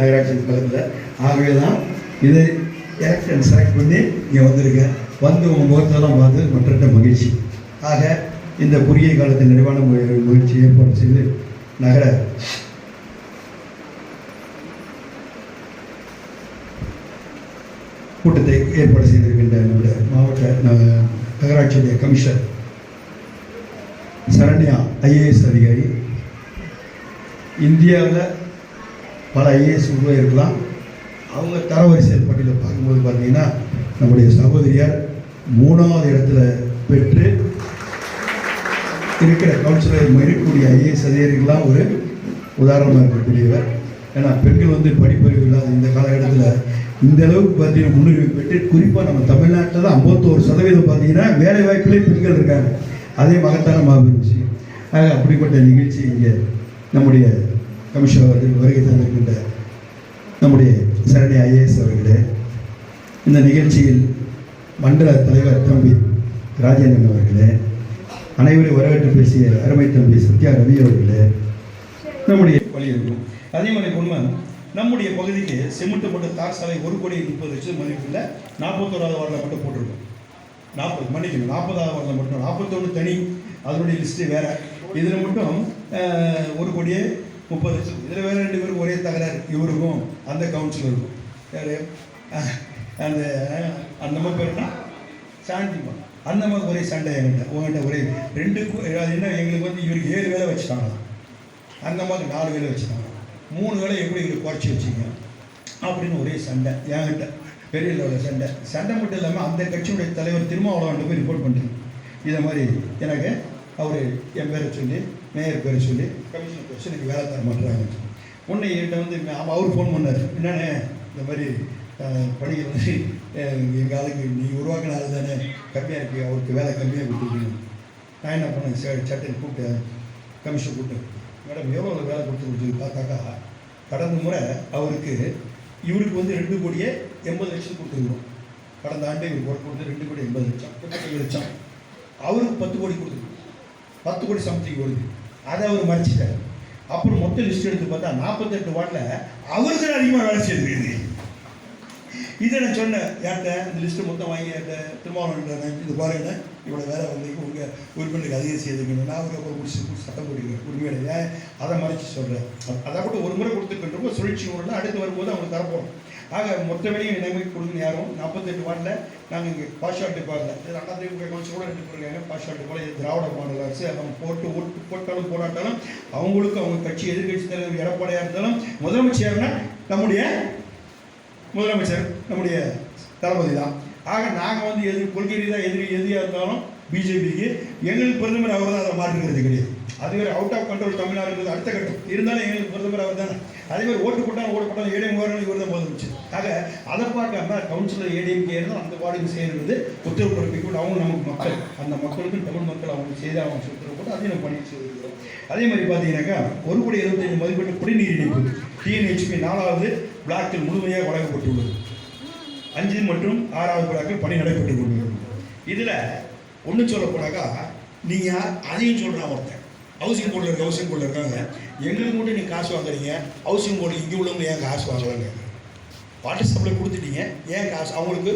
நகராட்சி பக்கத்தில். ஆகவே தான் இதை எலெக்ஷன் செலக்ட் பண்ணி இங்கே வந்திருக்கேன். வந்து உங்கள் முகத்தெல்லாம் பார்த்து மற்ற மகிழ்ச்சி. ஆக இந்த குறுகிய காலத்தில் நிறைவான முயற்சி ஏற்பாடு செய்து நகர கூட்டத்தை ஏற்பாடு செய்திருக்கின்ற நம்முடைய மாவட்ட நகராட்சியுடைய கமிஷனர் சரண்யா ஐஏஎஸ் அதிகாரி. இந்தியாவில் பல ஐஏஎஸ் உருவாயிருக்கலாம். அவங்க தரவரிசையில் பட்டியலில் பார்க்கும்போது பார்த்தீங்கன்னா நம்முடைய சகோதரியார் 3வது இடத்துல பெற்று இருக்கிற கவுன்சிலர் இருக்கக்கூடிய ஐஏஎஸ் அதிகாரிகள்லாம் ஒரு உதாரணமாக இருக்கக்கூடியவர். ஏன்னா பெண்கள் வந்து படிப்பறிவு இல்லாத இந்த காலகட்டத்தில் இந்த அளவுக்கு பார்த்தீங்கன்னா முன்னுரிமை பெற்று குறிப்பாக நம்ம தமிழ்நாட்டில் தான் 51% பார்த்தீங்கன்னா வேலை வாய்ப்புலேயே பெண்கள் இருக்காங்க. அதே மகத்தான மாபெரும் விஷயம். ஆக அப்படிப்பட்ட நிகழ்ச்சி இங்கே நம்முடைய கமிஷனர் அவர்கள் வருகை தந்திருக்கின்ற நம்முடைய சரண்யா ஐஏஎஸ் அவர்களே, இந்த நிகழ்ச்சியில் மண்டல தலைவர் தம்பி ராஜேந்திரன் அவர்களே, அனைவரையும் வரவேற்று பேசிய அருமை தம்பி சத்யா ரவி அவர்களே, நம்முடைய வழி இருக்கும். அதே மாதிரி உண்மை நம்முடைய பகுதிக்கு சிமெண்ட் போட்ட தார் சாலை 1,30,00,000 மதிப்புள்ள 41வது வார்டில் மட்டும் போட்டிருக்கோம். 40வது வார்டில் மட்டும் 41 தனி, அதனுடைய லிஸ்ட்டு வேறு. இதில் மட்டும் 1,30,00,000. இதில் வேறு 2 பேரும் ஒரே தகராறு, இவருக்கும் அந்த கவுன்சிலருக்கும். யார் அந்த நம்ம பேருனா சாந்திமா, அந்த மாதிரி ஒரே சண்டை என்கிட்ட. உங்கள்கிட்ட ஒரே 2க்கும் என்ன, எங்களுக்கு வந்து இவருக்கு 7 வேலை வச்சுட்டாங்களாம், அந்த மாதிரி 4 வேலை வச்சுட்டாங்க. 3 வேலை எப்படி இவருக்கு குறைச்சி வச்சிங்க அப்படின்னு ஒரே சண்டை என்கிட்ட, பெரிய லெவலில் சண்டை. சண்டை மட்டும் இல்லாமல் அந்த கட்சியுடைய தலைவர் திருமாவளவன் போய் ரிப்போர்ட் பண்ணுறேன். இதை மாதிரி எனக்கு அவர் என் பேரை சொல்லி, மேயர் பேரை சொல்லி, கமிஷனர் பேர் சொல்லி எனக்கு வேலை தர மாட்டுறாங்க. உன்னை என்கிட்ட வந்து அவர் ஃபோன் பண்ணார், என்னென்ன இந்த மாதிரி படிக்கிற வந்து எங்கள் ஆளுக்கு நீ உருவாக்கின ஆள் தானே கம்மியாக இருக்குது, அவருக்கு வேலை கம்மியாக கொடுத்துருக்கீங்க. நான் என்ன பண்ணேன், சட்டையை கூப்பிட்டேன், கமிஷன் கூப்பிட்டேன். மேடம் எவ்வளோ வேலை கொடுத்து பார்த்தாக்கா கடந்த முறை அவருக்கு இவருக்கு வந்து 2,80,00,000 கொடுத்துருக்கோம். கடந்த ஆண்டு இவருக்கு ஒர்க் கொடுத்து 2,80,00,000, 7,00,000. அவருக்கு 10 கோடி கொடுத்துருக்கோம். 10 கோடி சம்திங் வருது. அதை அவர் மறைச்சிட்டார். அப்புறம் மொத்த லிஸ்ட் எடுத்து பார்த்தா 48 வார்டில் அவருக்கு அதிகமாக வேலை செய்யுது. இதை நான் சொன்னேன் யார்கிட்ட, இந்த லிஸ்ட்டு மொத்தம் வாங்கி திருமாவளவன் இது பாருங்க, இவ்வளோ வேலை வந்து உங்கள் உறுப்பினருக்கு அதிகம் செய்துக்கணும். நான் அவருக்கு அப்புறம் முடிச்சு சட்டம் போடுறேன் உரிமையில அதை மறைச்சி சொல்கிறேன். அதை கூட ஒரு முறை கொடுத்துருக்கின்றப்போ சுழற்சி ஊரில் அடுத்து வரும்போது அவங்களுக்கு தரப்போம். ஆக மொத்த வேலையும் நிலைமை கொடுக்கணும். யாரும் 48 வார்டில் நாங்கள் இங்கே பாஷாட்டு பாடல ரெண்டாவது கவுன்சில் கூட எடுத்து போயிருக்காங்க. பாஷாட்டு போல திராவிட மாடல் அரசு அவங்க போட்டாலும் போராட்டாலும் அவங்களுக்கு அவங்க கட்சி எதிர்கட்சி தலைவர் எடப்பாடியாக இருந்தாலும் முதலமைச்சர்னா நம்முடைய முதலமைச்சர் நம்முடைய தளபதி தான். ஆக நாங்கள் வந்து கொள்கை ரீதியாக எதிரியாக இருந்தாலும் பிஜேபிக்கு எங்களுக்கு பிரதமர் அவர் தான், அதை மாற்றுகிறது கிடையாது. அதுவே அவுட் ஆஃப் கண்ட்ரோல் தமிழ்நாடுன்றது அடுத்த கட்டம் இருந்தாலும் எங்களுக்கு பிரதமர் அவர் தானே. அதேமாதிரி ஓட்டு போட்டாலும் ஏடிஎம் வரணும், இவர் தான் முதலமைச்சர். ஆக அதை பார்க்காம கவுன்சிலர் ஏடிஎம்கே இருந்தால் அந்த வார்டுக்கு செய்கிறது உத்தரவு பிறப்பிக்க அவங்க நமக்கு மக்கள், அந்த மக்களுக்கு தமிழ் மக்கள் அவங்களுக்கு செய்து அவங்க உத்தரவு போட்டு அதையும் நம்ம பணி செய்திருக்கிறோம். அதே மாதிரி பார்த்தீங்கன்னாக்கா 1,75,00,000 மதிப்பீட்டு குடிநீர் இணைப்பு டிஎன்ஹெச்பி 4வது பிளாக்கில் முழுமையாக வழங்கப்பட்டுள்ளது. 5 மற்றும் 6வது பிளாக்கில் பணி நடைபெற்றுக் கொண்டுள்ளது. இதில் ஒன்று சொல்ல போனாக்கா நீங்கள் அதையும் சொல்கிறான் ஒருத்தன் ஹவுசிங் போர்டில் இருக்காங்க, எங்களுக்கு மட்டும் நீங்கள் காசு வாங்குறீங்க, ஹவுசிங் போர்டு இங்கே உள்ளவங்க ஏன் காசு வாங்கலான்னு வாட்டர் சப்ளை கொடுத்துட்டீங்க, ஏன் காசு அவங்களுக்கு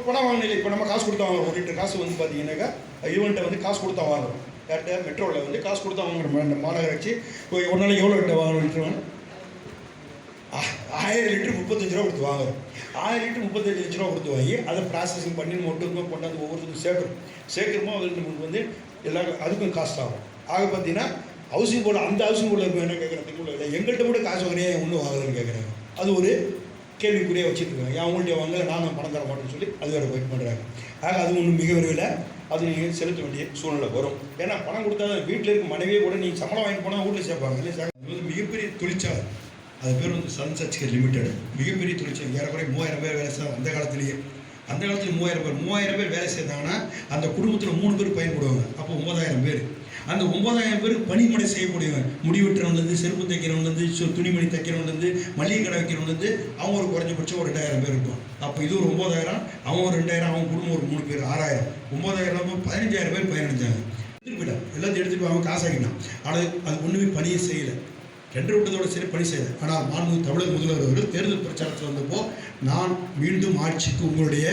பணம் வாங்கினீங்க. இப்போ நம்ம காசு கொடுத்தா வாங்குறோம். 1 லிட்டர் காசு வந்து பார்த்தீங்கன்னாக்கா இவன்கிட்ட வந்து காசு கொடுத்தா வாங்குறோம். கரெக்டாக மெட்ரோவில் வந்து காசு கொடுத்தா வாங்குறோம். இந்த மாநகராட்சி ஒரு நாளைக்கு எவ்வளோ லிட்டர் வாங்குறோம்? லிட்டர் 1000 லிட்டர் 35 ரூபா கொடுத்து வாங்குறோம். 1000 லிட்டர் 35 லட்ச ரூபா கொடுத்து வாங்கி அதை ப்ராசஸிங் பண்ணி மட்டும் கொண்டாந்து ஒவ்வொருத்தருக்கும் சேர்க்குறோமோ அதுக்கு நமக்கு வந்து எல்லாருக்கும் அதுக்கும் காஸ்ட் ஆகும். ஆக பார்த்தீங்கன்னா ஹவுசிங் போர்டு அந்த ஹவுசிங் போர்டில் இப்போ என்ன கேட்குறதுக்கு இல்லை, எங்கள்கிட்ட கூட காசு வாங்குறேன் ஒன்றும் வாங்கலன்னு கேட்குறாங்க. அது ஒரு கேள்விக்குறியாக வச்சுருக்காங்க. அவங்களுடைய வாங்கல நான் பணம் தர மாட்டேன்னு சொல்லி அது வேறு வெயிட் பண்ணுறாங்க. ஆக அது ஒன்றும் மிக விரைவில் அது நீங்கள் செலுத்த வேண்டிய சூழ்நிலை வரும். ஏன்னா பணம் கொடுத்தா வீட்டில் இருக்க மனைவியே கூட நீங்கள் சம்பளம் வாங்கி போனால் வீட்டில் சேர்ப்பாங்க இல்லை சார். அது வந்து மிகப்பெரிய தொழிற்சாலை, அது பேர் வந்து சன் சர்டிஃபிகேட் லிமிடெட். மிகப்பெரிய தொழிற்சாலை, ஏறக்குறைய 3000 பேர் வேலை செய்ய அந்த காலத்திலேயே. அந்த காலத்தில் 3000 பேர் வேலை செய்தாங்கன்னா அந்த குடும்பத்தில் 3 பேர் பயன்படுவாங்க. அப்போ 9000 பேர். அந்த 9000 பேர் பணிமனை செய்யக்கூடியவங்க, முடிவெட்டுறவங்கலேருந்து, செருப்பு தைக்கிறவங்கலேருந்து, துணிமணி தைக்கிறவங்கலேருந்து, மளிகை கடை வைக்கிறவங்கலேருந்து, அவங்க ஒரு குறைஞ்சபட்சம் ஒரு 2000 பேர் இருக்கும். அப்போ இது ஒரு 9000, அவங்க ஒரு 2000, அவங்க குடும்பம் ஒரு 3 பேர் 6000. 9000 15,000 பேர் பயணிச்சாங்க. எடுத்துகிட்டு போயிட்டான், எல்லாத்தையும் எடுத்துகிட்டு அவங்க காசாக்கிட்டான். ஆனால் அது ஒன்றுமே பணியை செய்யலை. டெண்டர் விட்டதோட சரி பணி செய்யலை. ஆனால் மாண்புமிகு தமிழக முதல்வர் அவர்கள் தேர்தல் பிரச்சாரத்தில் வந்தப்போ நான் மீண்டும் ஆட்சிக்கு உங்களுடைய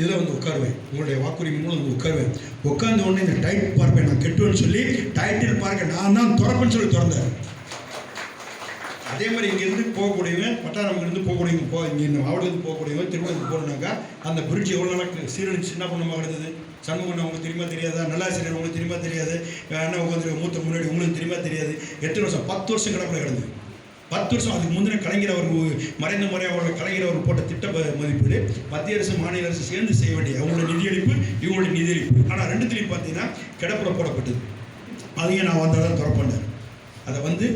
இதில் வந்து உட்காருவேன், உங்களுடைய வாக்குரிமை மூலம் வந்து உட்காருவேன், உட்கார்ந்த உடனே இந்த டைட்டில் பார்ப்பேன் நான் கெட்டுவேன்னு சொல்லி டைட்டில் பார்க்க நான் தான் திறப்பேன்னு சொல்லி திறந்தார். அதே மாதிரி இங்கேருந்து போகக்கூடியவன், பட்டாரமிலிருந்து போகக்கூடியவங்க இங்கே மாவட்டத்துக்கு போகக்கூடியவன் திருவள்ளூருக்கு போகணுன்னாக்கா அந்த பிரிட்ஜ் எவ்வளோ நாளாக சீரழிச்சு என்ன பண்ண கிடந்தது. சண்முகண்ணா உங்களுக்கு தெரியுமா தெரியாதா, நல்லாசிரியர் உங்களுக்கு தெரியுமா தெரியாது, அண்ணா உட்காந்து மூத்த முன்னாடி உங்களுக்கு தெரியுமா தெரியாது. எத்தனை வருஷம், 10 வருஷம் கிடப்பில் கிடந்தது. 10 வருஷம். அதுக்கு முந்தின கலைஞர் அவர் மறைந்த முறை அவர்கள் கலைஞர் அவர் போட்ட திட்ட மதிப்பீடு மத்திய அரசு மாநில அரசு சேர்ந்து செய்ய வேண்டிய அவங்களோட நிதியளிப்பு இவங்களுடைய நிதியளிப்பு. ஆனால் ரெண்டுத்திலையும் பார்த்தீங்கன்னா கிடப்பில் போடப்பட்டது. அதையும் நான் வந்தால் தான் திறப்பேன். அதை வந்து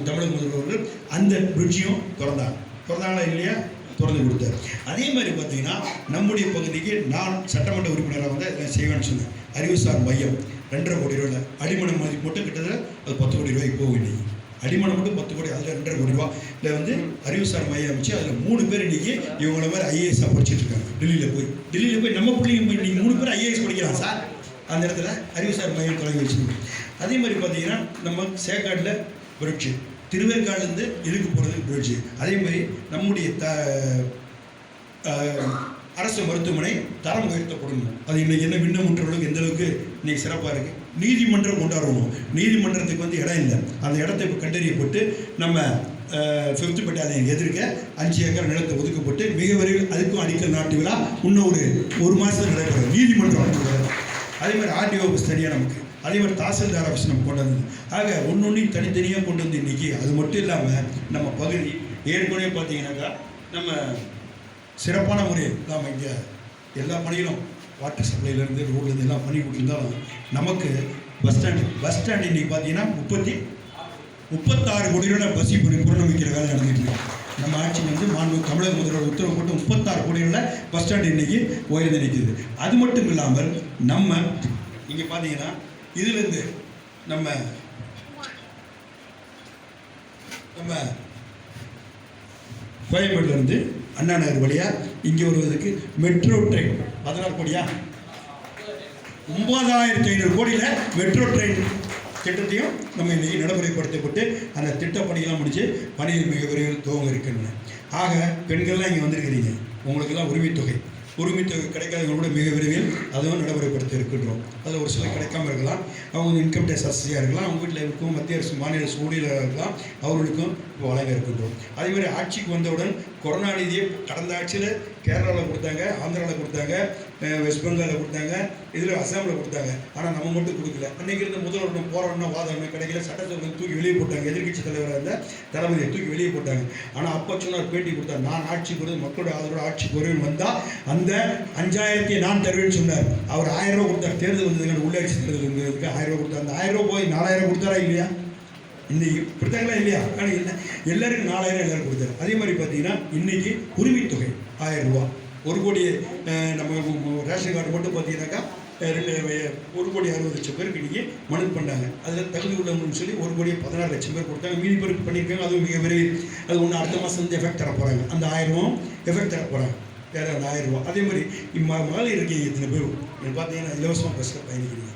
தமிழக முதல்வர்கள் அந்த பிரிட்ஜையும் திறந்தாங்களா இல்லையா, திறந்து கொடுத்தார். அதே மாதிரி பார்த்தீங்கன்னா நம்முடைய பகுதிக்கு நான் சட்டமன்ற உறுப்பினராக வந்து எல்லாம் செய்வேன்னு சொன்னேன். அறிவுசார் மையம் 2.5 கோடி ரூபாயில் அடிமனை மதிப்பு மட்டும் கிட்டத்தட்ட அது 10 கோடி ரூபாய்க்கு போக வேண்டியது. அடிமனை மட்டும் 10 கோடி, அதில் 2.5 கோடி ரூபா. இதில் வந்து அறிவுசார் மையம் அமைச்சு அதில் 3 பேர் இன்றைக்கி இவங்கள மாதிரி ஐஏஎஸ்ஸாக படிச்சுட்டு இருக்காங்க. டெல்லியில் போய் நம்ம பிள்ளைங்க இன்றைக்கி 3 பேர் ஐஏஎஸ் படிக்கலாம் சார். அந்த இடத்துல அறிவுசார் மையம் தொடங்கி வச்சுருக்கோம். அதே மாதிரி பார்த்தீங்கன்னா நம்ம சேக்காடில் பிரிட்ஜு, திருவேற்காடுலேருந்து இதுக்கு போகிறதுக்கு பிரிட்ஜு. அதே மாதிரி நம்முடைய அரசு மருத்துவமனை தரம் உயர்த்தப்படணும். அது இன்றைக்கி என்ன விண்ணப்பன்றவர்களுக்கு எந்த அளவுக்கு இன்றைக்கி சிறப்பாக இருக்குது. நீதிமன்றம் கொண்டாடணும். நீதிமன்றத்துக்கு வந்து இடம் இல்லை. அந்த இடத்தை இப்போ கண்டறியப்பட்டு நம்ம 5th பட்டாலியன் எதிர்க்க 5 ஏக்கர் நிலத்தை ஒதுக்கப்பட்டு மிக விரைவில் அதுக்கும் அடிக்கல் நாட்டு விழா இன்னும் ஒரு மாதத்தில் நடைபெறும். நீதிமன்றம் அதே மாதிரி ஆர்டிஓ ஆஃபீஸ் தனியாக நமக்கு, அதே மாதிரி தாசில்தார் ஆஃபீஸ் நம்ம கொண்டு வந்தது. ஆக ஒன்றொன்றையும் தனித்தனியாக கொண்டு வந்து இன்றைக்கி அது மட்டும் இல்லாமல் நம்ம பகுதி ஏற்கனவே பார்த்தீங்கன்னாக்கா நம்ம சிறப்பான முறையில் நாம் இங்கே எல்லா பணிகளும் வாட்டர் சப்ளைலேருந்து ரோட்லேருந்து எல்லாம் பண்ணி கொடுத்துருந்தாலும் நமக்கு பஸ் ஸ்டாண்டு இன்றைக்கி பார்த்தீங்கன்னா 36 கோடி ரூபாய் பஸ் இப்போ புறநம்பிக்கிற வேலை நடந்துகிட்டு இருக்கு. நம்ம ஆட்சி வந்து மாண்புமிகு தமிழக முதல்வர் உத்தரவு போட்டு 36 கோடி ரூபாய் பஸ் ஸ்டாண்டு இன்றைக்கி உயர்ந்து நிற்கிது. அது மட்டும் இல்லாமல் நம்ம இங்கே பார்த்தீங்கன்னா இதுலேருந்து நம்ம கோயம்பேட்டிலேருந்து அண்ணா நகர் வழியாக இங்கே வருவதற்கு மெட்ரோ ட்ரெயின் 16 கோடியா 9500 கோடியில் மெட்ரோ ட்ரெயின் திட்டத்தையும் நம்ம இன்றைக்கி நடைமுறைப்படுத்தப்பட்டு அந்த திட்டப்பணியெல்லாம் முடித்து பணியில் மிக விரைவில் துவங்க இருக்கின்றன. ஆக பெண்கள்லாம் இங்கே வந்திருக்கிறீங்க, உங்களுக்கெல்லாம் உரிமைத்தொகை கிடைக்காதவங்க கூட மிக விரைவில் அதுவும் நடைமுறைப்படுத்த இருக்கின்றோம். அதில் ஒரு சில கிடைக்காம இருக்கலாம், அவங்க இன்கம் டேக்ஸ் அசஸியாக இருக்கலாம், அவங்க வீட்டில் இருக்கும் மத்திய அரசு மாநில அரசு ஊழியராக இருக்கலாம், அவர்களுக்கும் இப்போ வழங்க இருக்கின்றோம். அதேமாதிரி ஆட்சிக்கு வந்தவுடன் கொரோனா நிதியை கடந்த ஆட்சியில் கேரளாவில் கொடுத்தாங்க, ஆந்திராவில் கொடுத்தாங்க, வெஸ்ட் பெங்காலில் கொடுத்தாங்க, இதில் அசாமில் கொடுத்தாங்க. ஆனால் நம்ம மட்டும் கொடுக்கல. அன்றைக்கி இருந்த முதல்வரிடம் போராடணும், வாதம் கிடைக்கல, சட்டத்தை தூக்கி வெளியே போட்டாங்க. எதிர்கட்சி தலைவராக இருந்த தளபதியை தூக்கி வெளியே போட்டாங்க. ஆனால் அப்போ சொன்னார், பேட்டி கொடுத்தார், நான் ஆட்சிக்கு வருது மக்களோட ஆதரவோட ஆட்சிக்கு வருவேன் வந்தால் அந்த 5000 நான் தருவேன்னு சொன்னார். அவர் 1000 ரூபா கொடுத்தார். தேர்தல் வந்ததுக்கு உள்ளாட்சி தேர்தலுக்கு 1000 ரூபா கொடுத்தார். அந்த 1000 ரூபா போய் 4000 கொடுத்தாரா இல்லையா? இன்னைக்கு கொடுத்தாங்களா இல்லையா? ஆனால் இல்லை, எல்லாருக்கும் 4000 எல்லாரும் கொடுத்தாரு. அதே மாதிரி பார்த்தீங்கன்னா இன்றைக்கி உரிமைத்தொகை 1000 ரூபா. 1 கோடி நம்ம ரேஷன் கார்டு மட்டும் பார்த்தீங்கன்னாக்கா 1,60,00,000 பேருக்கு இன்றைக்கி மனு பண்ணாங்க. அதில் தகுதி உள்ளவங்கன்னு சொல்லி 1,16,00,000 பேர் கொடுத்தாங்க. மீதி பேருக்கு பண்ணியிருக்காங்க. அதுவும் மிக விரைவில் அது ஒன்று அடுத்த மாதம் வந்து எஃபெக்ட் தர போகிறாங்க. அந்த 1000 எஃபெக்ட் தர போகிறாங்க. வேறு அந்த 1000 ரூபா. அதே மாதிரி மகளிர் இருக்கீங்க இத்தனை பேர் பார்த்தீங்கன்னா இலவசமாக பஸ்ஸில் பயணிக்கிறீங்க.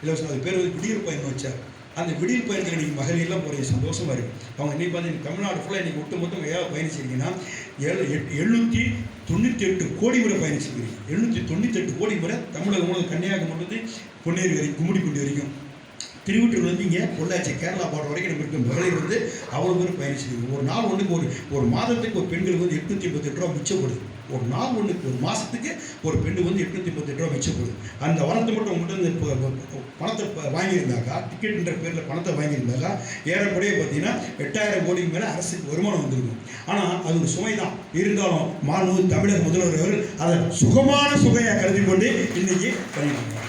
இலவசம் அது பேர் வந்து விடியல் பயணம் வச்சார். அந்த விடியல் பயணத்தில் நீங்கள் மகளிர்லாம் போகிற சந்தோஷமாக இருக்குது. அவங்க இன்றைக்கி பார்த்தீங்கன்னா தமிழ்நாடு ஃபுல்லாக இன்றைக்கி ஒட்டுமொத்தம் ஏதாவது பயணிச்சிருக்கீங்கன்னா 798 கோடி முறை பயணிச்சிருக்கிறீங்க. 798 கோடி முறை தமிழகம் கன்னியாகுமரி பொன்னேரி வரைக்கும் கும்மிடிப்பூண்டி வரைக்கும் திருவட்டூர்லேருந்து இங்கே பொள்ளாச்சி கேரளா பார்டர் வரைக்கும் நம்ம இருக்கும் மகளிர் வந்து அவ்வளோ பேர் பயணிச்சிருக்கு. ஒரு நாள் ஒன்றுக்கு ஒரு மாதத்துக்கு ஒரு பெண்களுக்கு வந்து 838 ரூபா மிச்சப்படுது. ஒரு நாள் ஒன்றுக்கு ஒரு மாதத்துக்கு ஒரு பெண்ணுக்கு வந்து 838 ரூபா மிச்சப்படுது. அந்த வரத்தை மட்டும் உங்கள்கிட்ட இந்த பணத்தை வாங்கியிருந்தாக்கா, டிக்கெட்டுன்ற பேரில் பணத்தை வாங்கியிருந்தாக்கா ஏறக்குறைய பார்த்தீங்கன்னா 8000 கோடிக்கு மேலே அரசுக்கு வருமானம் வந்திருக்கும். ஆனால் அது ஒரு சுமை தான். இருந்தாலும் மாண்புமிகு தமிழக முதல்வர் அவர்கள் அதை சுகமான சுகையாக கருதி கொண்டு இன்னைக்கு பண்ணியிருக்காங்க.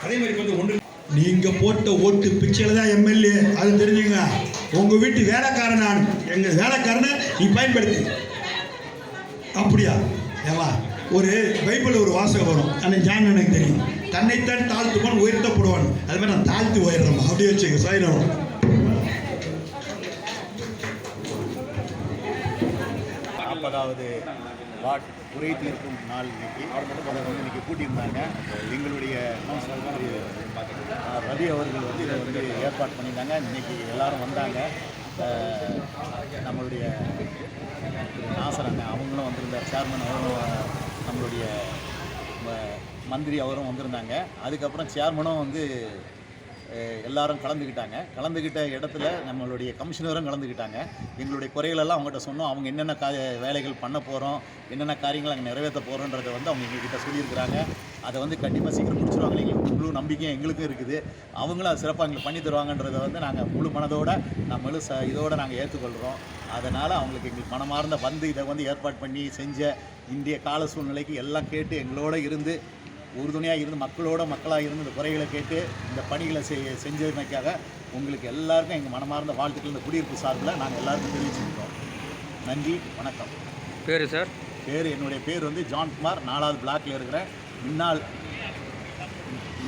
அதே மாதிரி வந்து ஒன்று, நீங்கள் போட்ட ஓட்டு பிச்சையில் தான் எம்எல்ஏ, அது தெரிஞ்சுங்க. உங்கள் வீட்டு வேலைக்காரன் நான், எங்கள் வேலைக்காரனை நீ பயன்படுத்தி. அப்படியா? ஏவா ஒரு பைபிள் ஒரு வாசகம் வரும், அந்த ஜான் எனக்கு தெரியும், தன்னைத்தான் தாழ்த்துவான் உயர்த்தப்படுவான். அது மாதிரி நான் தாழ்த்து உயர்றேன். அப்படியே வச்சுக்க சாயிரம். 40வது வார்டு குறை தீர்க்கும் நாள் இன்னைக்கு அதை வந்து இன்றைக்கி கூட்டியிருந்தாங்க. எங்களுடைய ரவி அவர்கள் வந்து இதை வந்து ஏற்பாடு பண்ணியிருந்தாங்க. இன்றைக்கி எல்லோரும் வந்தாங்க. நம்மளுடைய நாசர் அண்ணன் அவங்களும் வந்திருந்தார், சேர்மன் அவரும், நம்மளுடைய மந்திரி அவரும் வந்திருந்தாங்க. அதுக்கப்புறம் சேர்மனும் வந்து எல்லாரும் கலந்துக்கிட்ட இடத்துல நம்மளுடைய கமிஷனரும் கலந்துக்கிட்டாங்க. எங்களுடைய குறைகளெல்லாம் அவங்ககிட்ட சொன்னோம். அவங்க என்னென்ன வேலைகள் பண்ண போகிறோம், என்னென்ன காரியங்கள் அங்கே நிறைவேற்ற போகிறோன்றதை வந்து அவங்க எங்ககிட்ட சொல்லியிருக்கிறாங்க. அதை வந்து கண்டிப்பாக சீக்கிரம் முடிச்சிருவாங்க. எங்களுக்கு முழு நம்பிக்கையும் எங்களுக்கும் இருக்குது. அவங்களும் அது சிறப்பாக எங்களுக்கு பண்ணி தருவாங்கன்றதை வந்து நாங்கள் முழு மனதோடு இதோடு நாங்கள் ஏற்றுக்கொள்கிறோம். அதனால் அவங்களுக்கு எங்களுக்கு மனமார்ந்த வந்து இதை வந்து ஏற்பாடு பண்ணி செஞ்ச இந்திய கால சூழ்நிலைக்கு எல்லாம் கேட்டு எங்களோட இருந்து உறுதுணையாக இருந்து மக்களாக இருந்து இந்த குறைகளை கேட்டு இந்த பணிகளை செஞ்சதுமைக்காக உங்களுக்கு எல்லாருக்கும் எங்கள் மனமார்ந்த வாழ்த்துக்கள் இந்த குடியிருப்பு சார்பில் நாங்கள் எல்லாருக்கும் தெரிவிச்சுக்கிறோம். நன்றி, வணக்கம். பேர் சார்? என்னுடைய பேர் வந்து ஜான்குமார். 4வது பிளாக்கில் இருக்கிறேன். முன்னாடி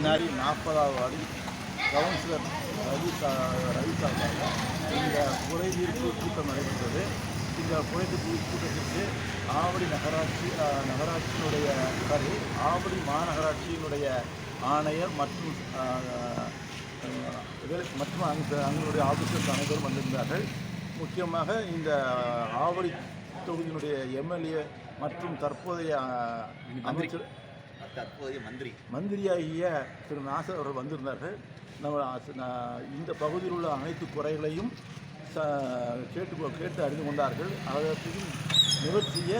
40வது வார்டு கவுன்சிலர் ரவி சார்பாக இந்த குறை தீர்ப்பு கூட்டம் நடைபெற்றது. இந்த குறை தீர்ப்பு கூட்டத்திற்கு ஆவடி நகராட்சியினுடைய ஆவடி மாநகராட்சியினுடைய ஆணையர் மற்றும் அங்களுடைய ஆஃபீஸர்ஸ் அனைவரும் வந்திருந்தார்கள். முக்கியமாக இந்த ஆவடி தொகுதியினுடைய எம்எல்ஏ மற்றும் தற்போதைய மந்திரியாகிய திரு நாசர் அவர்கள் வந்திருந்தார்கள். இந்த பகுதியில் உள்ள அனைத்து குறைகளையும் கேட்டு அறிந்து கொண்டார்கள். அதற்கும் நிவர்த்திய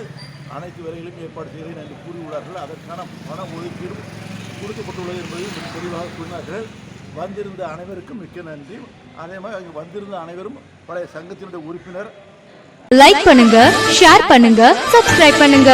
அனைத்து வேலைகளையும் ஏற்பாடு செய்கிறேன் என்று கூறியுள்ளார்கள். அதற்கான பண ஒதுக்கீடும் கொடுக்கப்பட்டுள்ளது என்பதையும் தெளிவாக கூறினார்கள். வந்திருந்த அனைவருக்கும் மிக்க நன்றி. அதே மாதிரி அங்கு வந்திருந்த அனைவரும் பழைய சங்கத்தினுடைய உறுப்பினர். லைக் பண்ணுங்க, ஷேர் பண்ணுங்க, சப்ஸ்கிரைப் பண்ணுங்க.